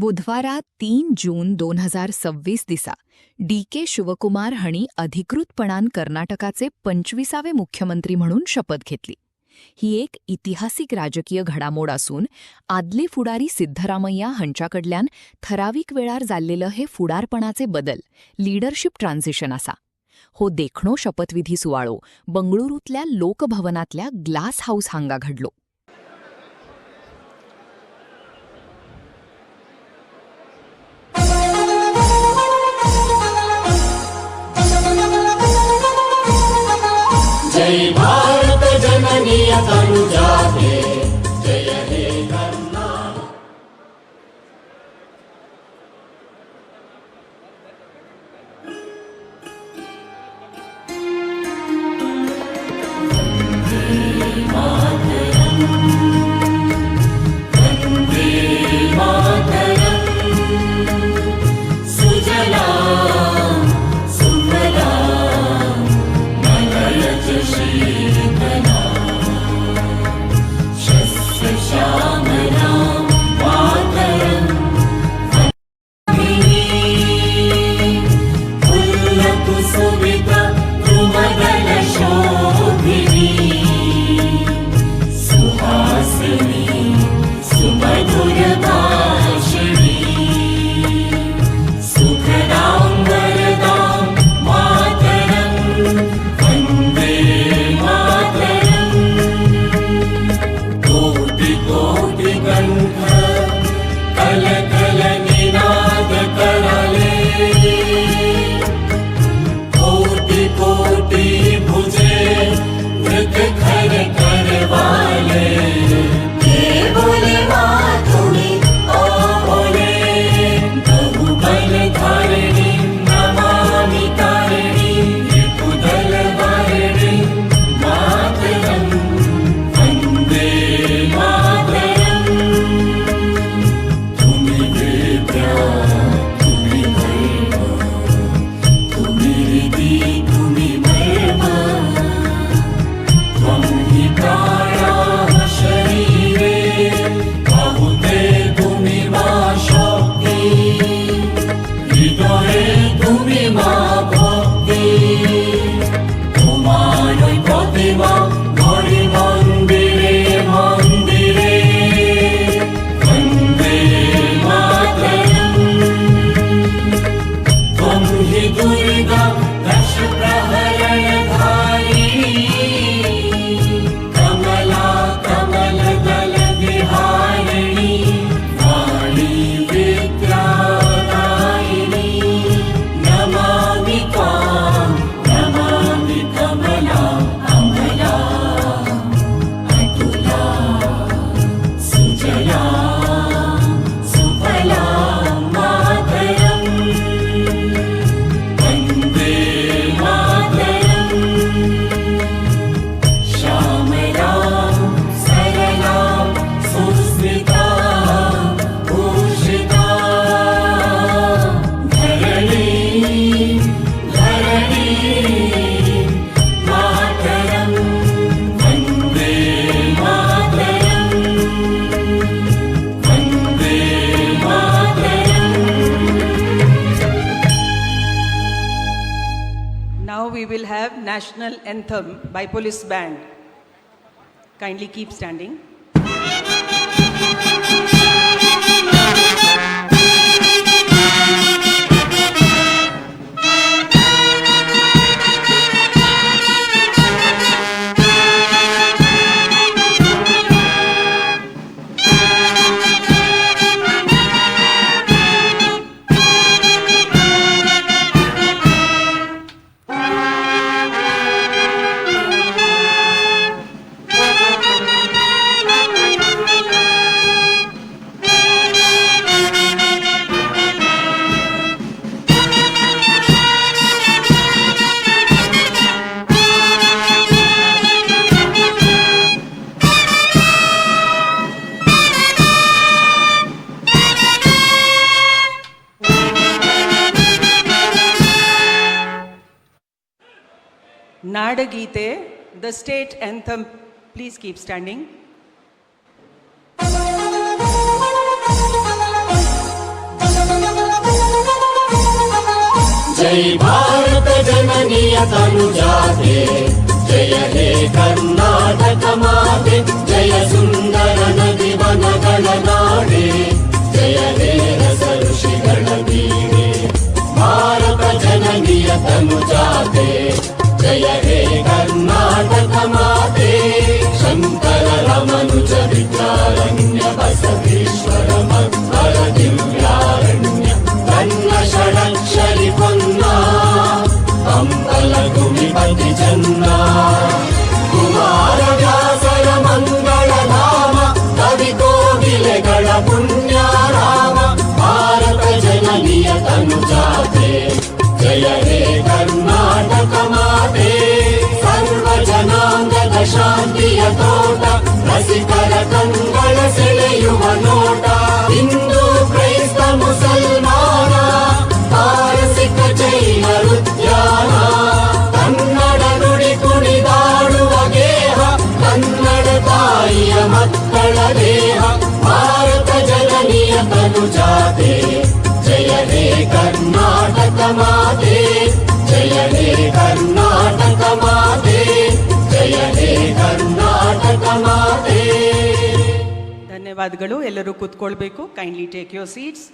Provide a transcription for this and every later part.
बुधवारा 3 जून 2026 दिसा डी.के. शिवकुमार हांणी अधिकृतपणान कर्नाटकाचे 25वे मुख्यमंत्री म्हणून शपथ घेतली. ही एक इतिहासीक राजकीय घडामोड असून आदले फुडारी सिद्धरामय्या हांच्याकडल्यान ठराविक वेळार जाल्लेलं हे फुडारपणाचे बदल लिडरशिप ट्रान्झिशन आसा. हो देखणो शपथविधी सुवाळो बंगळुरूतल्या लोकभवनातल्या ग्लास हाऊस हांगा घडलो. जय भारत जननी तनुजाते जय हे कर्नाटक. वंदे मातरम सुजलाम सुफलाम मलयज शीतलाम शस्य श्यामलाम मातरम फुल्लकुसुमिता द्रुमदल शोभिनी सुहासिनी सुमधुर भाषिणी सुखदां वरदां मातरं वन्दे मातरं. कोटि कोटि कंठ कल कल निनाद करले कोटि कोटि भुजे मृग खर करवाले. ये बोले मातुड़ी ओ बोले बहुबल धारिणी नमामि तारिणी विपुदल वारिणी मातरं वन्दे मातरं. तुम्ही वेद्या तुम्ही दैव तुम्ही रिदी तुम्ही मर्म त्वं हि प्राणाः शरीरे बहुते तुम्ही मा शक्ति हृदये तुम्ही मा भक्ति. তোমারই প্রতিমা ঘরে মন্দিরে মন্দিরে वन्दे मातरं. त्वं हि दुर्गा दश प्रहरणधारिणी कमला कमलदल विहारिणी वाणी विद्यादायिनी. नमामि त्वां नमामि कमला अमला अतुला सुजला सुफला मातरं वन्दे मातरं. श्यामलां सरलां सुस्मितां भूषितां धरणीं धरणीं मातरं वन्दे मातरं वन्दे मातरं. Now we will have national anthem by police band. Kindly keep standing. Nadagite, the state anthem. Please keep standing. जय भारत जननीय तनुजाते जय हे कर्नाटक माते जय सुंदर नदी वनगण नाडे जय हे रस ऋषिगण दीने भारत जननीय तनुजाते जय हे कर्नाटक माते शंकर रमनुज विद्यारण्य बसवेश्वर मध्वर दिव्यारण्य कन्न षडक्षरि पन्ना कंबल गुमिपति जन्ना कुमार व्यासर मंगल धाम कवि कोकिಲೆಗಳ पुण्याराम भारत जननीय तनुजाते जय हे कर्नाटक माते सर्व जनांगದ ಶಾಂತಿಯ ತೋಟ ರಸಿಕರ ಕಂಗಳ ಸೆಳೆಯುವ ನೋಟ ಹಿಂದೂ ಕ್ರೈಸ್ತ ಮುಸಲ್ಮಾನ ಪಾರಸಿಕ ಜೈನ ಉದ್ಯಾನ ಕನ್ನಡ ನುಡಿ ಕುಣಿದಾಡುವ ಗೇಹ ಕನ್ನಡ ತಾಯಿಯ ಮಕ್ಕಳ ದೇಹ ಭಾರತ ಜನನಿಯ ತನುಜಾತೆ ಜಯ ಹೇ ಕರ್ನಾಟಕ ಮಾತೆ ಜಯ ಹೇ ಕರ್ನಾಟಕ ಮಾತೆ ಜಯ ಹೇ ಕರ್ನಾಟಕ ಮಾತೆ. ಧನ್ಯವಾದಗಳು. ಎಲ್ಲರೂ ಕೂತ್ಕೊಳ್ಬೇಕು. Kindly take your seats.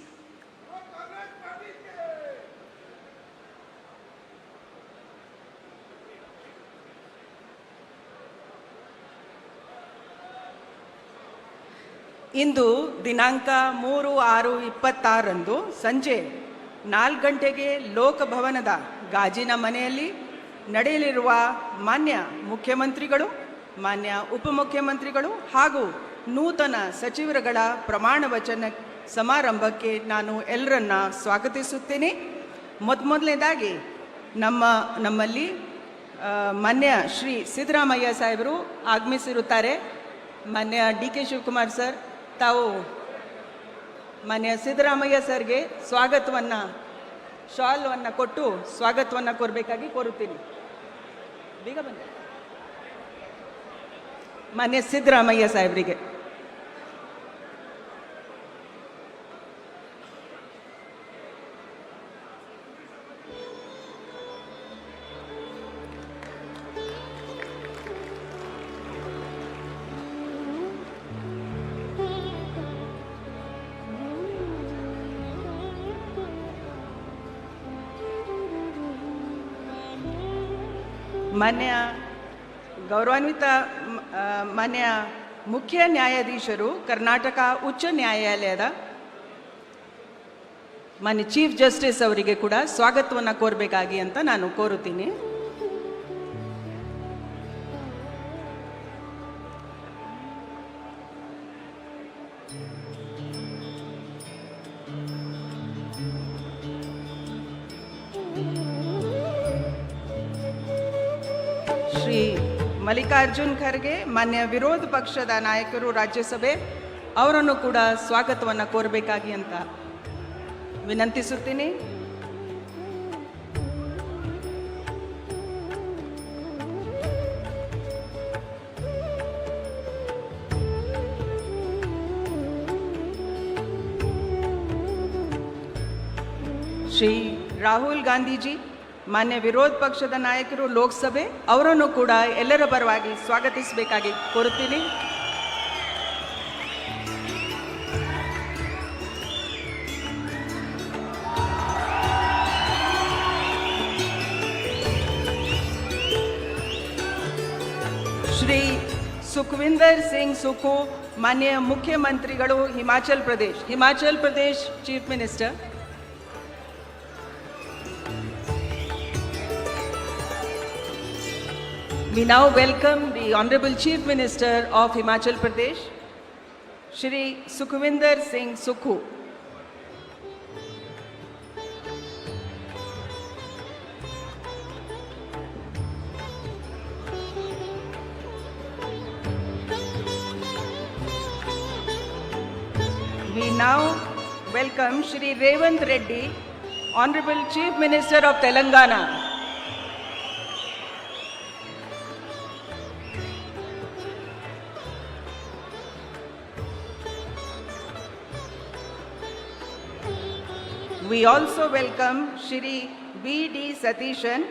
ಇಂದು ದಿನಾಂಕ 3/6/26 ಸಂಜೆ 4 ಗಂಟೆಗೆ ಲೋಕಭವನದ ಗಾಜಿನ ಮನೆಯಲ್ಲಿ ನಡೆಯಲಿರುವ ಮಾನ್ಯ ಮುಖ್ಯಮಂತ್ರಿಗಳು, ಮಾನ್ಯ ಉಪಮುಖ್ಯಮಂತ್ರಿಗಳು ಹಾಗೂ ನೂತನ ಸಚಿವರುಗಳ ಪ್ರಮಾಣ ವಚನ ಸಮಾರಂಭಕ್ಕೆ ನಾನು ಎಲ್ಲರನ್ನ ಸ್ವಾಗತಿಸುತ್ತೇನೆ. ಮೊದಲನೇದಾಗಿ ನಮ್ಮಲ್ಲಿ ಮಾನ್ಯ ಶ್ರೀ ಸಿದ್ದರಾಮಯ್ಯ ಸಾಹೇಬರು ಆಗಮಿಸಿರುತ್ತಾರೆ. ಮಾನ್ಯ ಡಿ ಕೆ ಶಿವಕುಮಾರ್ ಸರ್, ತಾವು ಮಾನ್ಯ ಸಿದ್ದರಾಮಯ್ಯ ಸರ್ಗೆ ಸ್ವಾಗತವನ್ನು, ಶಾಲ್ವನ್ನು ಕೊಟ್ಟು ಸ್ವಾಗತವನ್ನು ಕೋರಬೇಕಾಗಿ ಕೋರುತ್ತೀನಿ. ಬೇಗ ಬನ್ನಿ. ಮಾನ್ಯ ಸಿದ್ದರಾಮಯ್ಯ ಸಾಹೇಬರಿಗೆ. ಮಾನ್ಯ ಗೌರವಾನ್ವಿತ ಮಾನ್ಯ ಮುಖ್ಯ ನ್ಯಾಯಾಧೀಶರು, ಕರ್ನಾಟಕ ಉಚ್ಚ ನ್ಯಾಯಾಲಯದ ಮಾನ್ಯ ಚೀಫ್ ಜಸ್ಟಿಸ್ ಅವರಿಗೆ ಕೂಡ ಸ್ವಾಗತವನ್ನು ಕೋರಬೇಕಾಗಿ ಅಂತ ನಾನು ಕೋರುತ್ತೀನಿ. ಶ್ರೀ ಮಲ್ಲಿಕಾರ್ಜುನ್ ಖರ್ಗೆ, ಮಾನ್ಯ ವಿರೋಧ ಪಕ್ಷದ ನಾಯಕರು ರಾಜ್ಯಸಭೆ, ಅವರನ್ನು ಕೂಡ ಸ್ವಾಗತವನ್ನು ಕೋರಬೇಕಾಗಿ ಅಂತ ವಿನಂತಿಸುತ್ತೀನಿ. ಶ್ರೀ ರಾಹುಲ್ ಗಾಂಧೀಜಿ, ಮಾನ್ಯ ವಿರೋಧ ಪಕ್ಷದ ನಾಯಕರು ಲೋಕಸಭೆ, ಅವರನ್ನು ಕೂಡ ಎಲ್ಲರ ಪರವಾಗಿ ಸ್ವಾಗತಿಸಬೇಕಾಗಿ ಕೋರುತ್ತೀನಿ. ಶ್ರೀ ಸುಖವಿಂದರ್ ಸಿಂಗ್ ಸುಖು, ಮಾನ್ಯ ಮುಖ್ಯಮಂತ್ರಿಗಳು Himachal Pradesh chief minister. We now welcome the Honorable Chief Minister of Himachal Pradesh, Shri Sukhvinder Singh Sukhu. We now welcome Shri Revant Reddy, Honorable Chief Minister of Telangana. We also welcome Shri B D Satheesan,